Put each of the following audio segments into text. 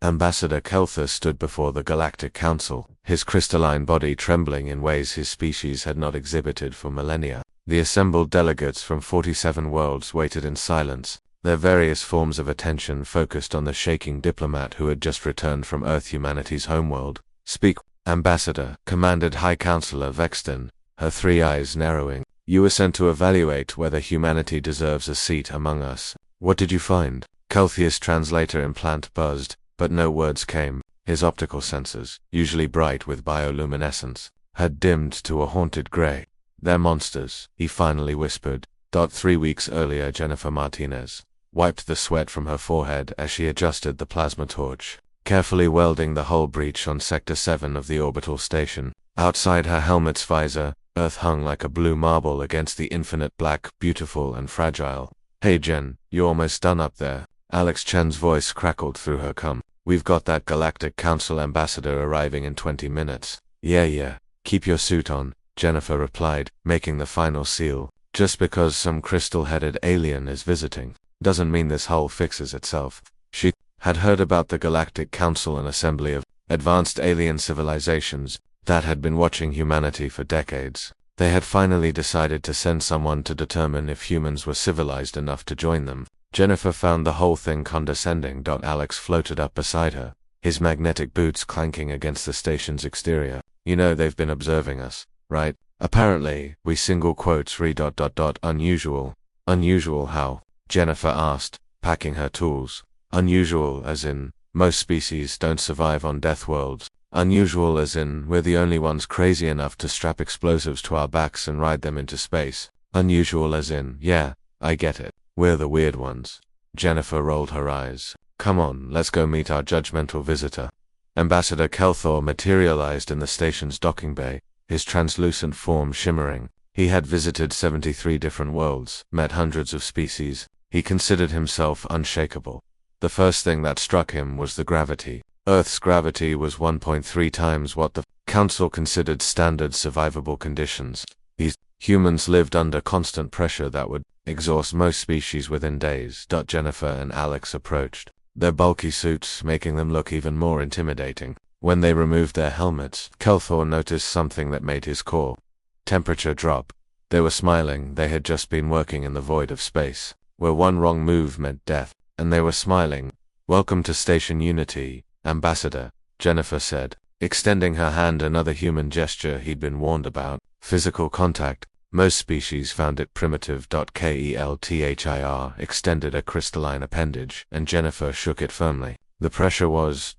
Ambassador Kelthor stood before the Galactic Council, his crystalline body trembling in ways his species had not exhibited for millennia. The assembled delegates from 47 worlds waited in silence, their various forms of attention focused on the shaking diplomat who had just returned from Earth, humanity's homeworld. "Speak, Ambassador," commanded High Counselor Vexton, her three eyes narrowing. "You were sent to evaluate whether humanity deserves a seat among us. What did you find?" Kelthor's translator implant buzzed, but no words came. His optical sensors, usually bright with bioluminescence, had dimmed to a haunted gray. "They're monsters," he finally whispered. 3 weeks earlier, Jennifer Martinez wiped the sweat from her forehead as she adjusted the plasma torch, carefully welding the hull breach on Sector 7 of the orbital station. Outside her helmet's visor, Earth hung like a blue marble against the infinite black, beautiful and fragile. "Hey Jen, you almost done up there?" Alex Chen's voice crackled through her cum. "We've got that Galactic Council ambassador arriving in 20 minutes. Yeah. Keep your suit on," Jennifer replied, making the final seal. "Just because some crystal-headed alien is visiting, doesn't mean this hull fixes itself." She had heard about the Galactic Council, an assembly of advanced alien civilizations that had been watching humanity for decades. They had finally decided to send someone to determine if humans were civilized enough to join them. Jennifer found the whole thing condescending. Alex floated up beside her, his magnetic boots clanking against the station's exterior. "You know they've been observing us, right? Apparently, we unusual." "Unusual how?" Jennifer asked, packing her tools. "Unusual as in, most species don't survive on death worlds. Unusual as in, we're the only ones crazy enough to strap explosives to our backs and ride them into space. Unusual as in, yeah, I get it. We're the weird ones." Jennifer rolled her eyes. "Come on, let's go meet our judgmental visitor." Ambassador Kelthor materialized in the station's docking bay, his translucent form shimmering. He had visited 73 different worlds, met hundreds of species. He considered himself unshakable. The first thing that struck him was the gravity. Earth's gravity was 1.3 times what the Council considered standard survivable conditions. These humans lived under constant pressure that would exhaust most species within days. Jennifer and Alex approached, their bulky suits making them look even more intimidating. When they removed their helmets, Kelthor noticed something that made his core temperature drop. They were smiling. They had just been working in the void of space, where one wrong move meant death, and they were smiling. "Welcome to Station Unity, Ambassador," Jennifer said, extending her hand, another human gesture he'd been warned about. Physical contact. Most species found it primitive. Kelthir extended a crystalline appendage, and Jennifer shook it firmly. The pressure was ...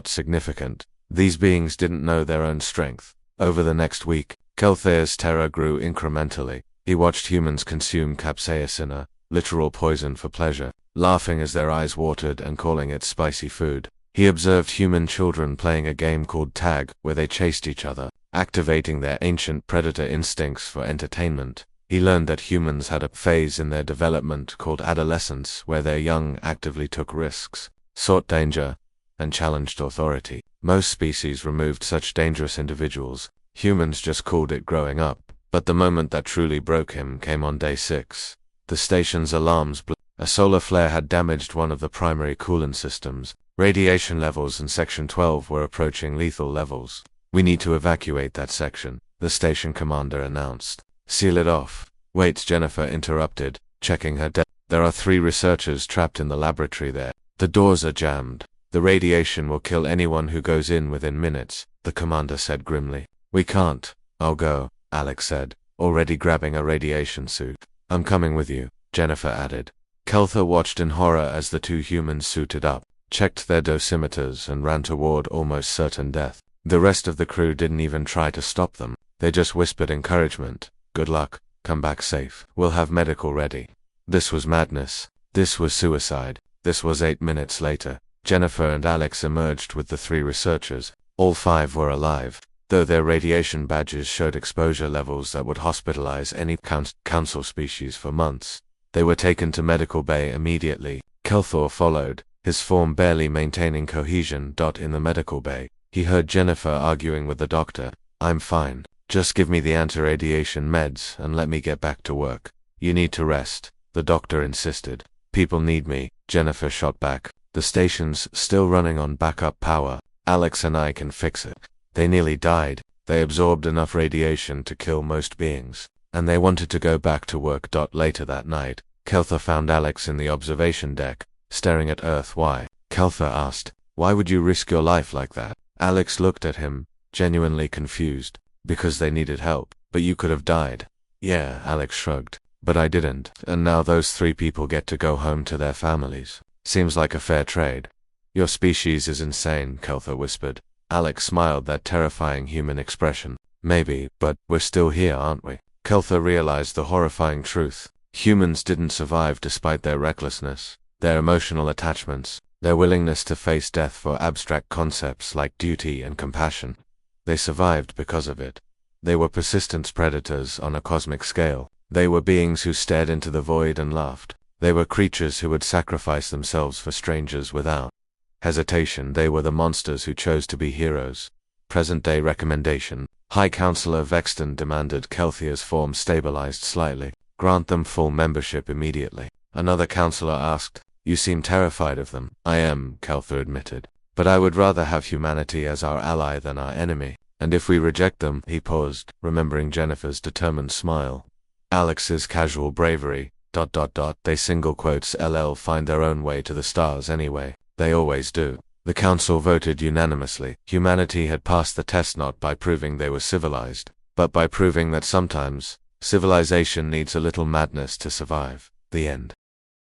significant. These beings didn't know their own strength. Over the next week, Kelthir's terror grew incrementally. He watched humans consume capsaicin, a literal poison for pleasure, laughing as their eyes watered and calling it spicy food. He observed human children playing a game called tag, where they chased each other, activating their ancient predator instincts for entertainment. He learned that humans had a phase in their development called adolescence, where their young actively took risks, sought danger, and challenged authority. Most species removed such dangerous individuals. Humans just called it growing up. But the moment that truly broke him came on day 6. The station's alarms blew. A solar flare had damaged one of the primary coolant systems. Radiation levels in Section 12 were approaching lethal levels. "We need to evacuate that section," the station commander announced. "Seal it off." "Wait," Jennifer interrupted, checking her desk. "There are 3 researchers trapped in the laboratory there. The doors are jammed. The radiation will kill anyone who goes in within minutes," the commander said grimly. "We can't." "I'll go," Alex said, already grabbing a radiation suit. "I'm coming with you," Jennifer added. Kelthor watched in horror as the 2 humans suited up, checked their dosimeters and ran toward almost certain death. The rest of the crew didn't even try to stop them. They just whispered encouragement. "Good luck. Come back safe. We'll have medical ready." This was madness. This was suicide. This was 8 minutes later. Jennifer and Alex emerged with the 3 researchers. All 5 were alive, though their radiation badges showed exposure levels that would hospitalize any council species for months. They were taken to medical bay immediately. Kelthor followed, his form barely maintaining cohesion. In the medical bay, he heard Jennifer arguing with the doctor. "I'm fine. Just give me the anti-radiation meds and let me get back to work." "You need to rest," the doctor insisted. "People need me," Jennifer shot back. The station's still running on backup power. Alex and I can fix it. They nearly died. They absorbed enough radiation to kill most beings, and they wanted to go back to work. Later that night, Kelther found Alex in the observation deck, staring at Earth. Why? Kelther asked. Why would you risk your life like that? Alex looked at him, genuinely confused. Because they needed help. But you could have died. Yeah, Alex shrugged. But I didn't, and now those 3 people get to go home to their families. Seems like a fair trade. Your species is insane, Kelther whispered. Alex smiled that terrifying human expression. Maybe, but we're still here, aren't we? Kelther realized the horrifying truth. Humans didn't survive despite their recklessness, their emotional attachments, their willingness to face death for abstract concepts like duty and compassion. They survived because of it. They were persistent predators on a cosmic scale. They were beings who stared into the void and laughed. They were creatures who would sacrifice themselves for strangers without hesitation. They were the monsters who chose to be heroes. Present-day recommendation. High Counselor Vexton demanded. Kelthier's form stabilized slightly. Grant them full membership immediately. Another counselor asked. You seem terrified of them. I am, Kelther admitted. But I would rather have humanity as our ally than our enemy. And if we reject them, he paused, remembering Jennifer's determined smile. Alex's casual bravery, ... They single quotes LL find their own way to the stars anyway. They always do. The council voted unanimously. Humanity had passed the test not by proving they were civilized, but by proving that sometimes, civilization needs a little madness to survive. The end.